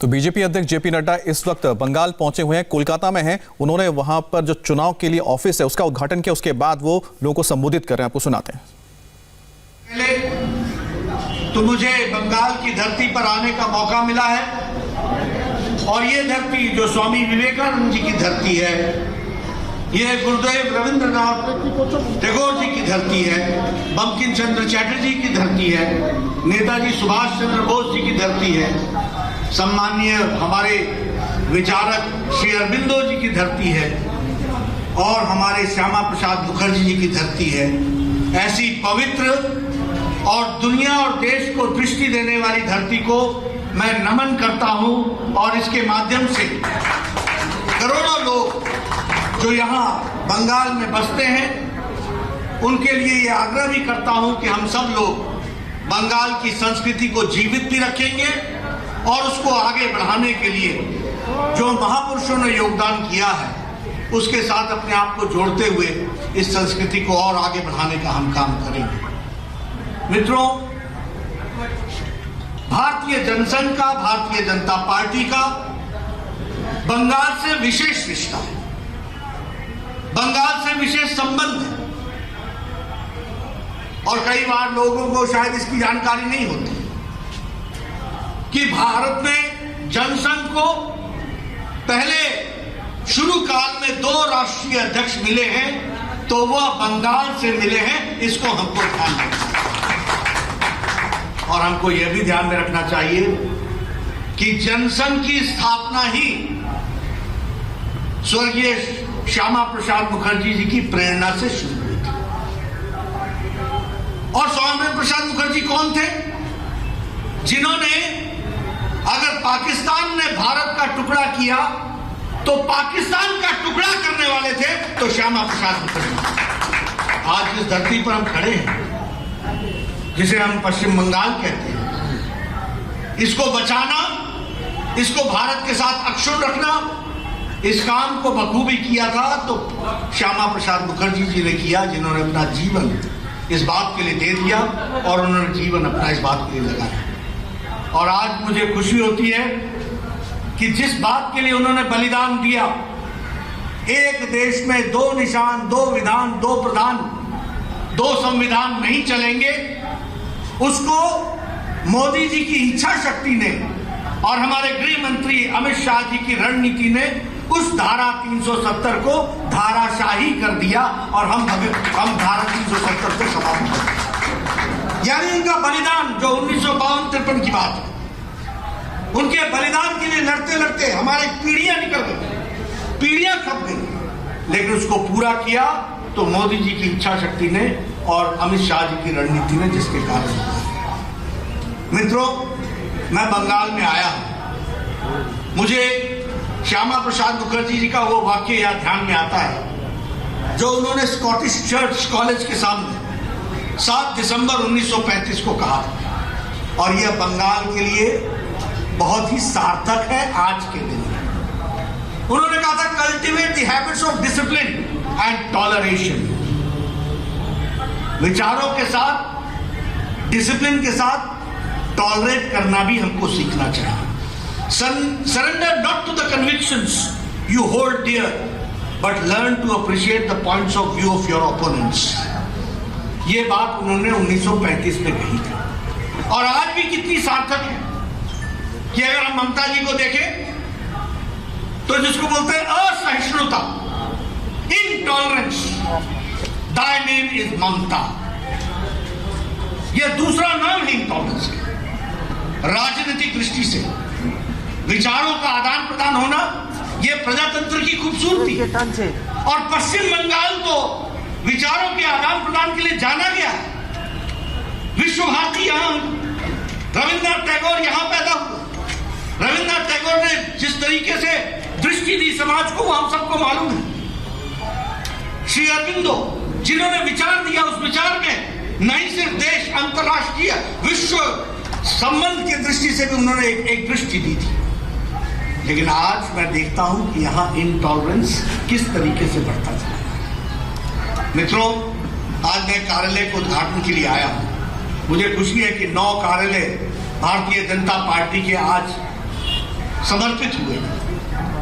तो बीजेपी अध्यक्ष जेपी नड्डा इस वक्त बंगाल पहुंचे हुए हैं, कोलकाता में हैं। उन्होंने वहां पर जो चुनाव के लिए ऑफिस है उसका उद्घाटन किया, उसके बाद वो लोगों को संबोधित कर रहे हैं। आपको सुनाते हैं। पहले तो मुझे बंगाल की धरती पर आने का मौका मिला है और ये धरती जो स्वामी विवेकानंद जी की धरती है, ये गुरुदेव रविंद्रनाथ टैगोर जी की धरती है, बंकिम चंद्र चटर्जी की धरती है, नेताजी सुभाष चंद्र बोस जी की धरती है, सम्माननीय हमारे विचारक श्री अरबिंदो जी की धरती है और हमारे श्यामा प्रसाद मुखर्जी जी की धरती है। ऐसी पवित्र और दुनिया और देश को दृष्टि देने वाली धरती को मैं नमन करता हूं और इसके माध्यम से करोड़ों लोग जो यहाँ बंगाल में बसते हैं उनके लिए ये आग्रह भी करता हूं कि हम सब लोग बंगाल की संस्कृति को जीवित भी रखेंगे और उसको आगे बढ़ाने के लिए जो महापुरुषों ने योगदान किया है उसके साथ अपने आप को जोड़ते हुए इस संस्कृति को और आगे बढ़ाने का हम काम करेंगे। मित्रों, भारतीय जनसंघ का, भारतीय जनता पार्टी का बंगाल से विशेष रिश्ता है, बंगाल से विशेष संबंध है और कई बार लोगों को शायद इसकी जानकारी नहीं होती कि भारत में जनसंघ को पहले शुरू काल में 2 राष्ट्रीय अध्यक्ष मिले हैं तो वह बंगाल से मिले हैं। इसको हमको ध्यान रखना और हमको यह भी ध्यान में रखना चाहिए कि जनसंघ की स्थापना ही स्वर्गीय श्यामा प्रसाद मुखर्जी जी की प्रेरणा से शुरू हुई थी। और श्यामा प्रसाद मुखर्जी कौन थे? जिन्होंने अगर पाकिस्तान ने भारत का टुकड़ा किया तो पाकिस्तान का टुकड़ा करने वाले थे तो श्यामा प्रसाद मुखर्जी। आज जिस धरती पर हम खड़े हैं, जिसे हम पश्चिम बंगाल कहते हैं, इसको बचाना, इसको भारत के साथ अक्षुण्ण रखना, इस काम को बखूबी किया था तो श्यामा प्रसाद मुखर्जी जी ने किया, जिन्होंने अपना जीवन इस बात के लिए दे दिया और उन्होंने जीवन अपना इस बात के लिए लगाया। और आज मुझे खुशी होती है कि जिस बात के लिए उन्होंने बलिदान दिया, एक देश में 2 निशान, 2 विधान, 2 प्रधान, 2 संविधान नहीं चलेंगे, उसको मोदी जी की इच्छा शक्ति ने और हमारे गृह मंत्री अमित शाह जी की रणनीति ने उस धारा 370 को धाराशाही कर दिया और हम धारा 370 को समाप्त कर दिया। यानी उनका बलिदान जो 1952-53 की बात है, उनके बलिदान के लिए लड़ते लड़ते हमारी पीढ़ियां निकल गई, पीढ़ियां खप गई, लेकिन उसको पूरा किया तो मोदी जी की इच्छा शक्ति ने और अमित शाह जी की रणनीति ने, जिसके कारण। मित्रों, मैं बंगाल में आया हूं, मुझे श्यामा प्रसाद मुखर्जी जी का वो वाक्य याद ध्यान में आता है जो उन्होंने स्कॉटिश चर्च कॉलेज के सामने 7 दिसंबर 1935 को कहा था और यह बंगाल के लिए बहुत ही सार्थक है आज के दिन। उन्होंने कहा था, cultivate the habits of discipline and toleration. विचारों के साथ, डिसिप्लिन के साथ टॉलरेट करना भी हमको सीखना चाहिए। Surrender not to the convictions you hold dear, but learn to appreciate the points of view of your opponents. ये बात उन्होंने 1935 में कही थी और आज भी कितनी सार्थक है कि अगर हम ममता जी को देखें तो जिसको बोलते हैं असहिष्णुता, इनटॉलरेंस, दाई नेम इज ममता, यह दूसरा नाम है इनटॉलरेंस का। राजनीतिक दृष्टि से विचारों का आदान प्रदान होना यह प्रजातंत्र की खूबसूरती है और पश्चिम बंगाल तो विचारों के आदान प्रदान के लिए जाना गया है। विश्व भारती यहाँ, रविंद्रनाथ टैगोर यहाँ पैदा हुए। रविंद्रनाथ टैगोर ने जिस तरीके से दृष्टि दी समाज को, हम सबको मालूम है। श्री अरबिंदो जिन्होंने विचार दिया, उस विचार में नहीं सिर्फ देश, अंतर्राष्ट्रीय, विश्व संबंध की दृष्टि से भी उन्होंने एक दृष्टि दी थी। लेकिन आज मैं देखता हूं कि यहां इनटॉलरेंस किस तरीके से बढ़ता चला है। मित्रों, आज मैं कार्यालय के उद्घाटन के लिए आया हूं। मुझे खुशी है कि 9 कार्यालय भारतीय जनता पार्टी के आज समर्पित हुए।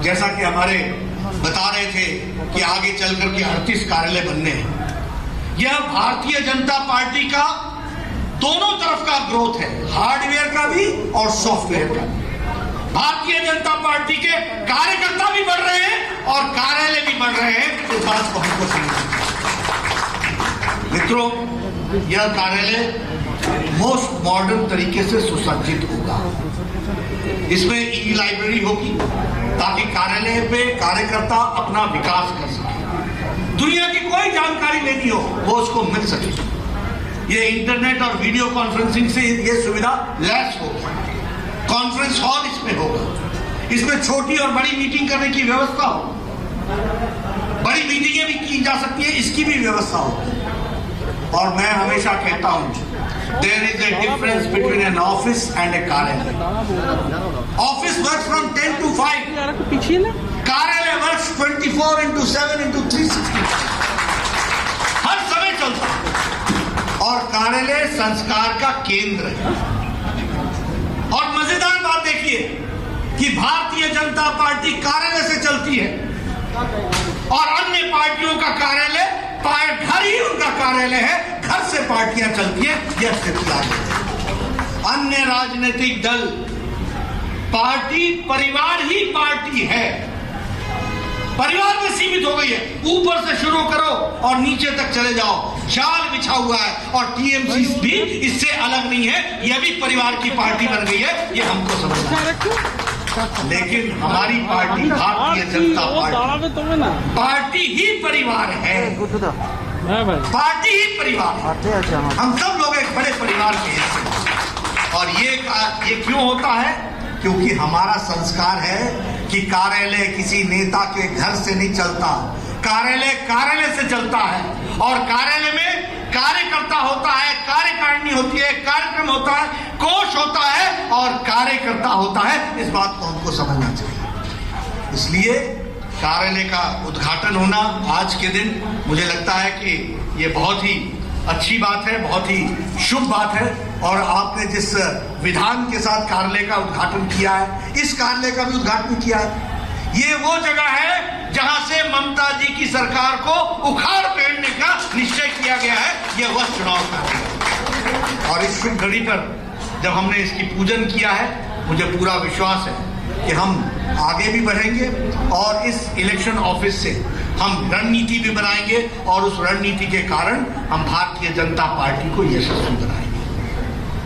जैसा कि हमारे बता रहे थे कि आगे चलकर के 38 कार्यालय बनने हैं। यह भारतीय जनता पार्टी का दोनों तरफ का ग्रोथ है, हार्डवेयर का भी और सॉफ्टवेयर का भी। भारतीय जनता पार्टी के कार्यकर्ता भी बढ़ रहे हैं और कार्यालय भी बढ़ रहे हैं। इस बात को हमको समझना। मित्रों, यह कार्यालय मोस्ट मॉडर्न तरीके से सुसज्जित होगा। इसमें ई लाइब्रेरी होगी ताकि कार्यालय पे कार्यकर्ता अपना विकास कर सके, दुनिया की कोई जानकारी लेनी हो वो उसको मिल सके। ये इंटरनेट और वीडियो कॉन्फ्रेंसिंग से ये सुविधा लैस होगी। कॉन्फ्रेंस हॉल इसमें होगा। इसमें छोटी और बड़ी मीटिंग करने की व्यवस्था हो, बड़ी मीटिंगें भी की जा सकती है, इसकी भी व्यवस्था हो। और मैं हमेशा कहता हूं, there is a difference between an office and a कार्यालय। ऑफिस वर्क्स फ्रॉम 10 to 5, कार्यालय वर्क्स 24/7/360, हर समय चलता है। और कार्यालय संस्कार का केंद्र है। और मजेदार बात देखिए कि भारतीय जनता पार्टी कार्यालय से चलती है और अन्य पार्टियों का कार्यालय घर ही उनका कार्यालय है, घर से पार्टियां चलती हैं। यह स्थिति है। अन्य राजनीतिक दल पार्टी परिवार ही पार्टी है, परिवार में सीमित हो गई है। ऊपर से शुरू करो और नीचे तक चले जाओ, जाल बिछा हुआ है। और टीएमसी भी इससे अलग नहीं है, यह भी परिवार की पार्टी बन गई है। यह हमको समझना है। लेकिन हमारी पार्टी भारतीय जनता पार्टी ही परिवार है, पार्टी ही परिवार है। हम सब लोग एक बड़े परिवार के हिस्से। और ये क्यों होता है? क्योंकि हमारा संस्कार है कि कार्यालय किसी नेता के घर से नहीं चलता, कार्यालय कार्यालय से चलता है। और कार्यालय में कार्यकर्ता होता है, कार्यकारिणी होती है, कार्यक्रम होता है, कोष होता है और कार्यकर्ता होता है। इस बात को हमको समझना चाहिए। इसलिए कार्यालय का उद्घाटन होना आज के दिन मुझे लगता है कि ये बहुत ही अच्छी बात है, बहुत ही शुभ बात है। और आपने जिस विधान के साथ कार्यालय का उद्घाटन किया है, इस कार्यालय का भी उद्घाटन किया है। ये वो जगह है जहां से ममता जी की सरकार को उखाड़ फेंकने का निश्चय किया गया है। यह वह चुनाव का। और इस शुभ घड़ी पर जब हमने इसकी पूजन किया है, मुझे पूरा विश्वास है कि हम आगे भी बढ़ेंगे और इस इलेक्शन ऑफिस से हम रणनीति भी बनाएंगे और उस रणनीति के कारण हम भारतीय जनता पार्टी को यशस्वी बनाएंगे।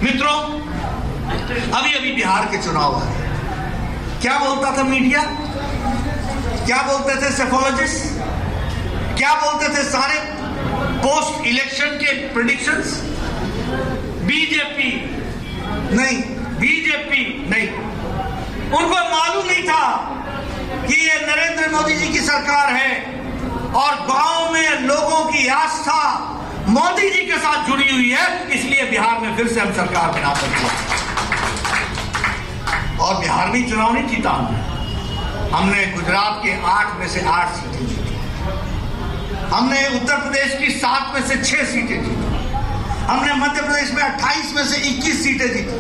मित्रों, अभी अभी बिहार के चुनाव आए। क्या बोलता था मीडिया? क्या बोलते थे सेफोलॉजिस्ट? क्या बोलते थे सारे पोस्ट इलेक्शन के प्रेडिक्शंस? बीजेपी नहीं, बीजेपी नहीं। उनको मालूम नहीं था कि ये नरेंद्र मोदी जी की सरकार है और गांव में लोगों की आस्था मोदी जी के साथ जुड़ी हुई है। इसलिए बिहार में फिर से हम सरकार बना सकते हैं। और बिहार में चुनाव नहीं जीता हमने गुजरात के 8 में से 8 सीटें जीती। हमने उत्तर प्रदेश की 7 में से 6 सीटें जीती। हमने मध्य प्रदेश में 28 में से 21 सीटें जीती।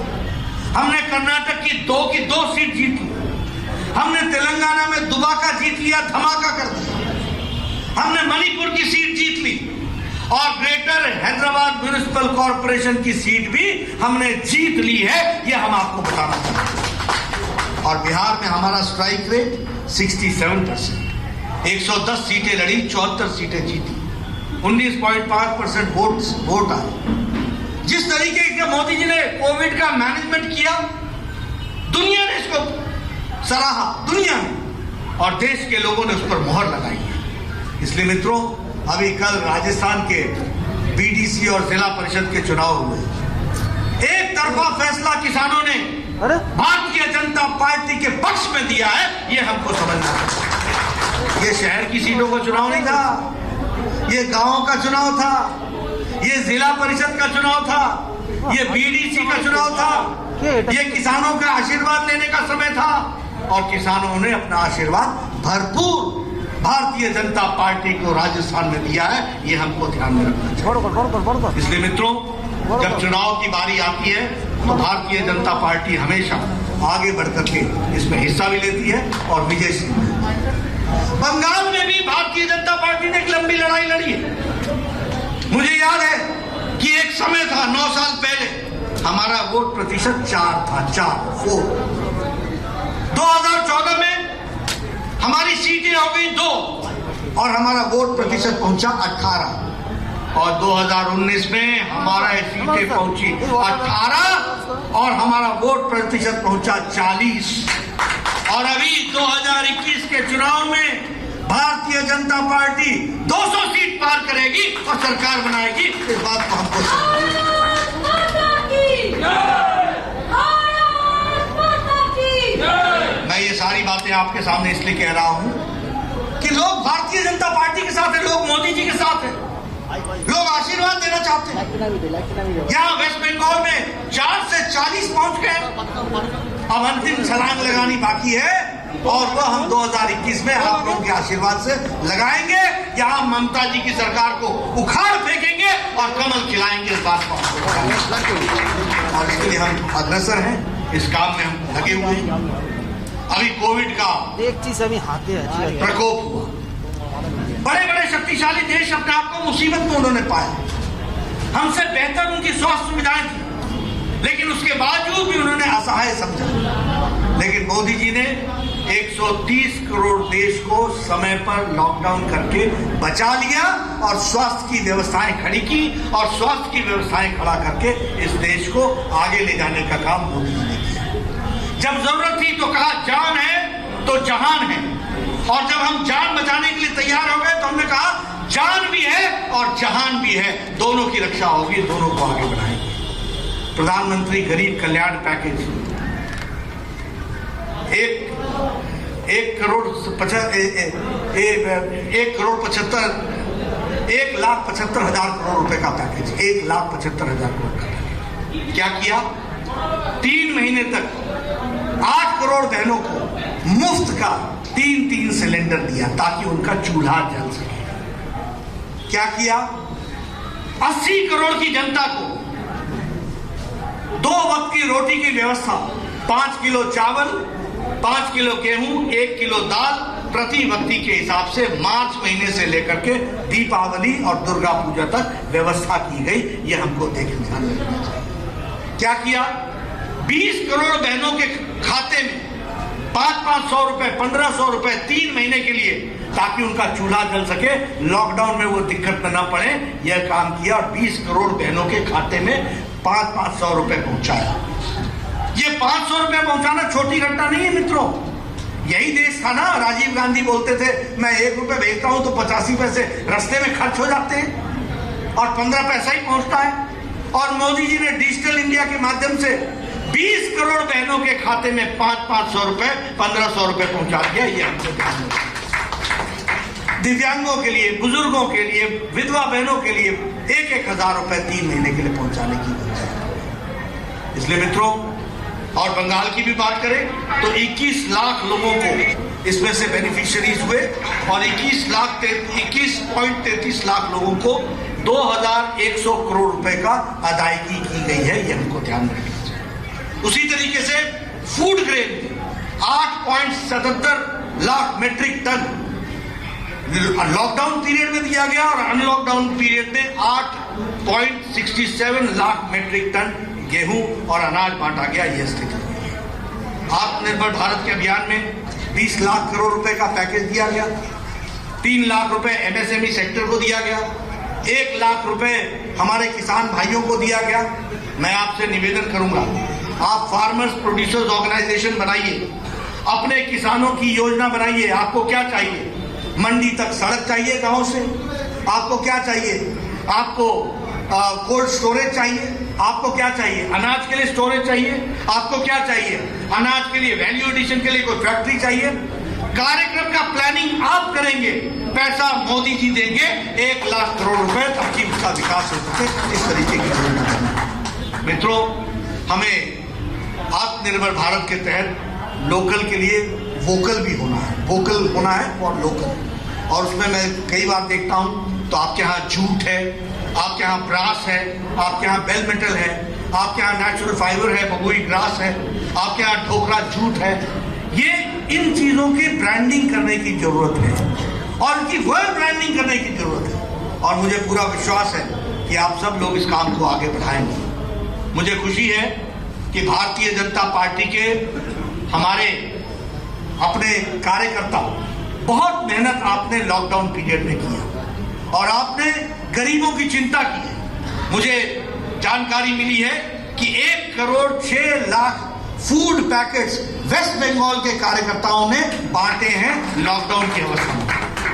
हमने कर्नाटक की 2 सीट जीती। हमने तेलंगाना में दुबाका जीत लिया, धमाका कर दिया। हमने मणिपुर की सीट जीत ली और ग्रेटर हैदराबाद म्युनिसिपल कॉर्पोरेशन की सीट भी हमने जीत ली है। यह हम आपको बताना चाहते हैं। और बिहार में हमारा स्ट्राइक रेट 67%, 110 सीटें लड़ी, 74 सीटें जीती, 19.5% वोट आए। जिस तरीके से मोदी जी ने कोविड का मैनेजमेंट किया, दुनिया ने इसको सराहा, दुनिया ने, और देश के लोगों ने उस पर मोहर लगाई है। इसलिए मित्रों, अभी कल राजस्थान के बीडीसी और जिला परिषद के चुनाव हुए। एक तरफा फैसला किसानों ने भारतीय जनता पार्टी के पक्ष में दिया है। यह हमको समझना है। ये शहर की सीटों का चुनाव नहीं था, ये गांवों का चुनाव था, ये जिला परिषद का चुनाव था, ये बीडीसी का चुनाव था, ये किसानों का आशीर्वाद लेने का समय था। और किसानों ने अपना आशीर्वाद भरपूर भारतीय जनता पार्टी को राजस्थान में दिया है। ये हमको ध्यान में रखना चाहिए। इसलिए मित्रों, जब चुनाव की बारी आती है तो भारतीय जनता पार्टी हमेशा आगे बढ़ करके इसमें हिस्सा भी लेती है और विजय सिंह। बंगाल में भी भारतीय जनता पार्टी ने एक लंबी लड़ाई लड़ी है। मुझे याद है कि एक समय था 9 साल पहले हमारा वोट प्रतिशत 4 था, 4। 2014 में हमारी सीटें हो गई 2 और हमारा वोट प्रतिशत पहुंचा 18 और 2019 में हमारा सीटें पहुंची 18 और हमारा वोट प्रतिशत पहुंचा 40 और अभी 2021 के चुनाव में भारतीय जनता पार्टी 200 सीट पार करेगी और सरकार बनाएगी। इस बात को हमको मैं ये सारी बातें आपके सामने इसलिए कह रहा हूं कि लोग भारतीय जनता पार्टी के साथ हैं, लोग मोदी जी के साथ हैं, लोग आशीर्वाद देना चाहते हैं। यहाँ वेस्ट बंगाल में 4 से 40 पहुंच गए, अब अंतिम छलांग लगानी बाकी है और वह हम 2021 में आप लोगों के आशीर्वाद से लगाएंगे। यहाँ ममता जी की सरकार को उखाड़ फेंकेंगे और कमल खिलाएंगे। इस बात को और इसके लिए हम अग्रसर हैं, इस काम में हम लगे हुए हैं। अभी कोविड का एक चीज अभी प्रकोप हुआ, बड़े बड़े शक्तिशाली देश अपने आप को मुसीबत में उन्होंने पाया, हमसे बेहतर उनकी स्वास्थ्य सुविधाएं थी, लेकिन उसके बावजूद भी उन्होंने असहाय समझा। लेकिन मोदी जी ने 130 करोड़ देश को समय पर लॉकडाउन करके बचा लिया और स्वास्थ्य की व्यवस्थाएं खड़ी की और स्वास्थ्य की व्यवस्थाएं खड़ा करके इस देश को आगे ले जाने का काम मोदी जी ने किया। जब जरूरत थी तो कहा जान है तो जहान है, और जब हम जान बचाने के लिए तैयार हो गए तो हमने कहा जान भी है और जहान भी है, दोनों की रक्षा होगी, दोनों को आगे बढ़ाएंगे। प्रधानमंत्री गरीब कल्याण पैकेज 1 करोड़ 1,75,000 करोड़ रुपए का पैकेज, 1,75,000 करोड़ का पैकेज। क्या किया? 3 महीने तक 8 करोड़ बहनों को मुफ्त का 3 सिलेंडर दिया ताकि उनका चूल्हा जल सके। क्या किया? 80 करोड़ की जनता को 2 वक्त की रोटी की व्यवस्था, 5 किलो चावल, 5 किलो गेहूं, 1 किलो दाल प्रति व्यक्ति के हिसाब से मार्च महीने से लेकर के दीपावली और दुर्गा पूजा तक व्यवस्था की गई। ये हमको देखना चाहिए। क्या किया? 20 करोड़ बहनों के खाते में 500 रुपए, 1500 रुपए 3 महीने के लिए, ताकि उनका चूल्हा जल सके, लॉकडाउन में वो दिक्कत में ना पड़े, यह काम किया और 20 करोड़ बहनों के खाते में 500 रुपए पहुंचाया। ये 500 रुपए पहुंचाना छोटी घटना नहीं है मित्रों। यही देश था ना, राजीव गांधी बोलते थे मैं 1 रुपए भेजता हूं तो 85 पैसे रास्ते में खर्च हो जाते हैं और 15 पैसा ही पहुंचता है। और मोदी जी ने डिजिटल इंडिया के माध्यम से 20 करोड़ बहनों के खाते में 500 रुपए, 1500 रुपए पहुंचा दिया। ये हमको ध्यान रखना। दिव्यांगों के लिए, बुजुर्गों के लिए, विधवा बहनों के लिए 1-1 हजार रुपए 3 महीने के लिए पहुंचाने की व्यवस्था। इसलिए मित्रों, और बंगाल की भी बात करें तो 21 लाख लोगों को इसमें से बेनिफिशियरीज हुए और 21.33 लाख लोगों को 2,100 करोड़ रुपए का अदायगी की गई है। ये हमको ध्यान रखना चाहिए। उसी तरीके से food grain 8.77 lakh metric ton lockdown period में दिया गया और अनलॉकडाउन पीरियड में 8.67 लाख मेट्रिक टन गेहूं और अनाज बांटा गया। यह स्थिति है। आत्मनिर्भर भारत के अभियान में 20 लाख करोड़ रुपए का पैकेज दिया गया, 3 लाख रुपए एमएसएमई सेक्टर को दिया गया, 1 लाख रुपए हमारे किसान भाइयों को दिया गया। मैं आपसे निवेदन करूंगा, आप फार्मर्स प्रोड्यूसर्स ऑर्गेनाइजेशन बनाइए, अपने किसानों की योजना बनाइए। आपको क्या चाहिए? मंडी तक सड़क चाहिए गांव से। आपको क्या चाहिए? आपको कोल्ड स्टोरेज चाहिए। आपको क्या चाहिए? अनाज के लिए स्टोरेज चाहिए। आपको क्या चाहिए? अनाज के लिए वैल्यू एडिशन के लिए कोई फैक्ट्री चाहिए। कार्यक्रम का प्लानिंग आप करेंगे, पैसा मोदी जी देंगे, 1 लाख करोड़ रुपए, ताकि उसका विकास हो सके। इस तरीके की योजना। मित्रों, हमें आत्मनिर्भर भारत के तहत लोकल के लिए वोकल भी होना है। वोकल होना है और लोकल। और उसमें मैं कई बार देखता हूं तो आपके यहाँ जूट है, आपके यहाँ ब्रास है, आपके यहाँ बेल मेटल है, आपके यहाँ नेचुरल फाइबर है, बबुई ग्रास है। आपके यहाँ ठोकरा झूठ है। ये इन चीजों की ब्रांडिंग करने की जरूरत है और इनकी वर्ल्ड ब्रांडिंग करने की जरूरत है और मुझे पूरा विश्वास है कि आप सब लोग इस काम को आगे बढ़ाएंगे। मुझे खुशी है कि भारतीय जनता पार्टी के हमारे अपने कार्यकर्ता बहुत मेहनत आपने लॉकडाउन पीरियड में किया और आपने गरीबों की चिंता की है। मुझे जानकारी मिली है कि 1 करोड़ 6 लाख फूड पैकेट्स वेस्ट बंगाल के कार्यकर्ताओं ने बांटे हैं लॉकडाउन की अवस्था में।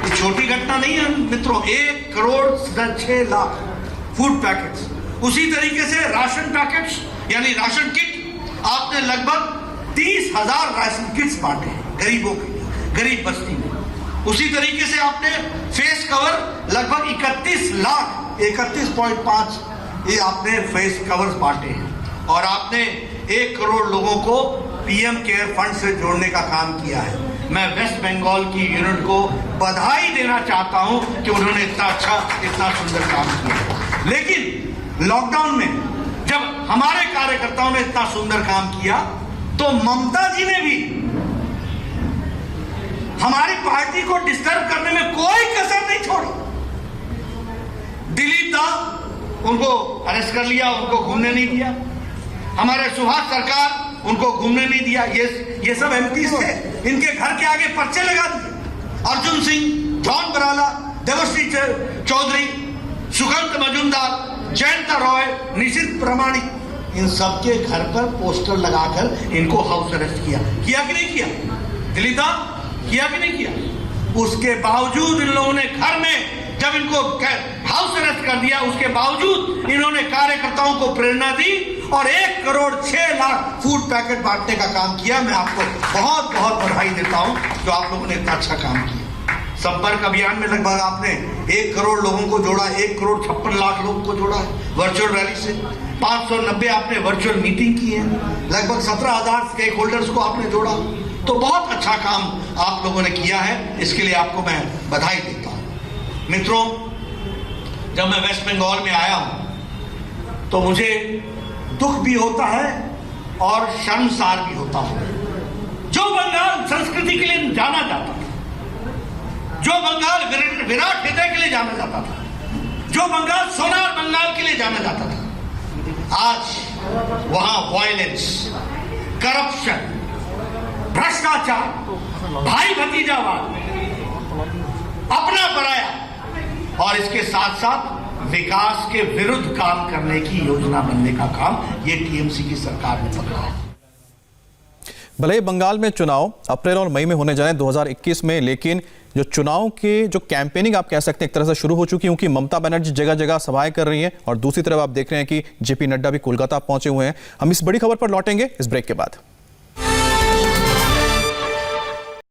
ये छोटी घटना नहीं है मित्रों, 1 करोड़ 6 लाख फूड पैकेट्स। उसी तरीके से राशन पैकेट्स यानी राशन किट आपने लगभग 30,000 राशन किट्स बांटे हैं गरीबों के लिए, गरीब बस्ती में। उसी तरीके से आपने फेस कवर लगभग 31 लाख 31.5 ये आपने फेस कवर्स बांटे हैं और आपने 1 करोड़ लोगों को पीएम केयर फंड से जोड़ने का काम किया है। मैं वेस्ट बंगाल की यूनिट को बधाई देना चाहता हूं कि उन्होंने इतना अच्छा इतना सुंदर काम किया। लेकिन लॉकडाउन में जब हमारे कार्यकर्ताओं ने इतना सुंदर काम किया तो ममता जी ने भी हमारी पार्टी को डिस्टर्ब करने में कोई कसर नहीं छोड़ी। दिलीप दा उनको अरेस्ट कर लिया, उनको घूमने नहीं दिया। हमारे सुभाष सरकार उनको घूमने नहीं दिया। ये सब एमपी थे, इनके घर के आगे पर्चे लगा दिए। अर्जुन सिंह, जॉन बराला, देवश्री चौधरी, सुगंध मजुमदार, जयंत रॉय, निशित प्रमाणिक, इन सबके घर पर पोस्टर लगाकर इनको हाउस अरेस्ट किया कि नहीं किया? दिलीप दा किया कि नहीं किया? उसके बावजूद इन लोगों ने घर में जब इनको हाउस अरेस्ट कर दिया, उसके बावजूद इन्होंने कार्यकर्ताओं को प्रेरणा दी और 1 करोड़ 6 लाख फूड पैकेट बांटने का काम किया। मैं आपको बहुत बहुत बधाई देता हूं जो आप लोगों ने इतना अच्छा काम किया। संपर्क अभियान में लगभग आपने 1 करोड़ लोगों को जोड़ा, 1 करोड़ 56 लाख लोगों को जोड़ा है वर्चुअल रैली से। 590 आपने वर्चुअल मीटिंग की है, लगभग 17,000 स्टेक होल्डर्स को आपने जोड़ा। तो बहुत अच्छा काम आप लोगों ने किया है, इसके लिए आपको मैं बधाई देता हूं। मित्रों, जब मैं वेस्ट बंगाल में आया हूं तो मुझे दुख भी होता है और शर्मसार भी होता हूं। जो बंगाल संस्कृति के लिए जाना जाता था, जो बंगाल विराट हृदय के लिए जाना जाता था, जो बंगाल सोनार बंगाल के लिए जाना जाता था, आज वहां वायलेंस, करप्शन, भ्रष्टाचार, भाई भतीजावाद, अपना पराया और इसके साथ साथ विकास के विरुद्ध काम करने की योजना बनने का काम ये टीएमसी की सरकार ने पकड़ा है। भले ही बंगाल में चुनाव अप्रैल और मई में होने जाए 2021 में, लेकिन जो चुनाव के जो कैंपेनिंग आप कह सकते हैं एक तरह से शुरू हो चुकी है, क्योंकि ममता बनर्जी जगह जगह सभाएं कर रही हैं और दूसरी तरफ आप देख रहे हैं कि जेपी नड्डा भी कोलकाता पहुंचे हुए हैं। हम इस बड़ी खबर पर लौटेंगे इस ब्रेक के बाद।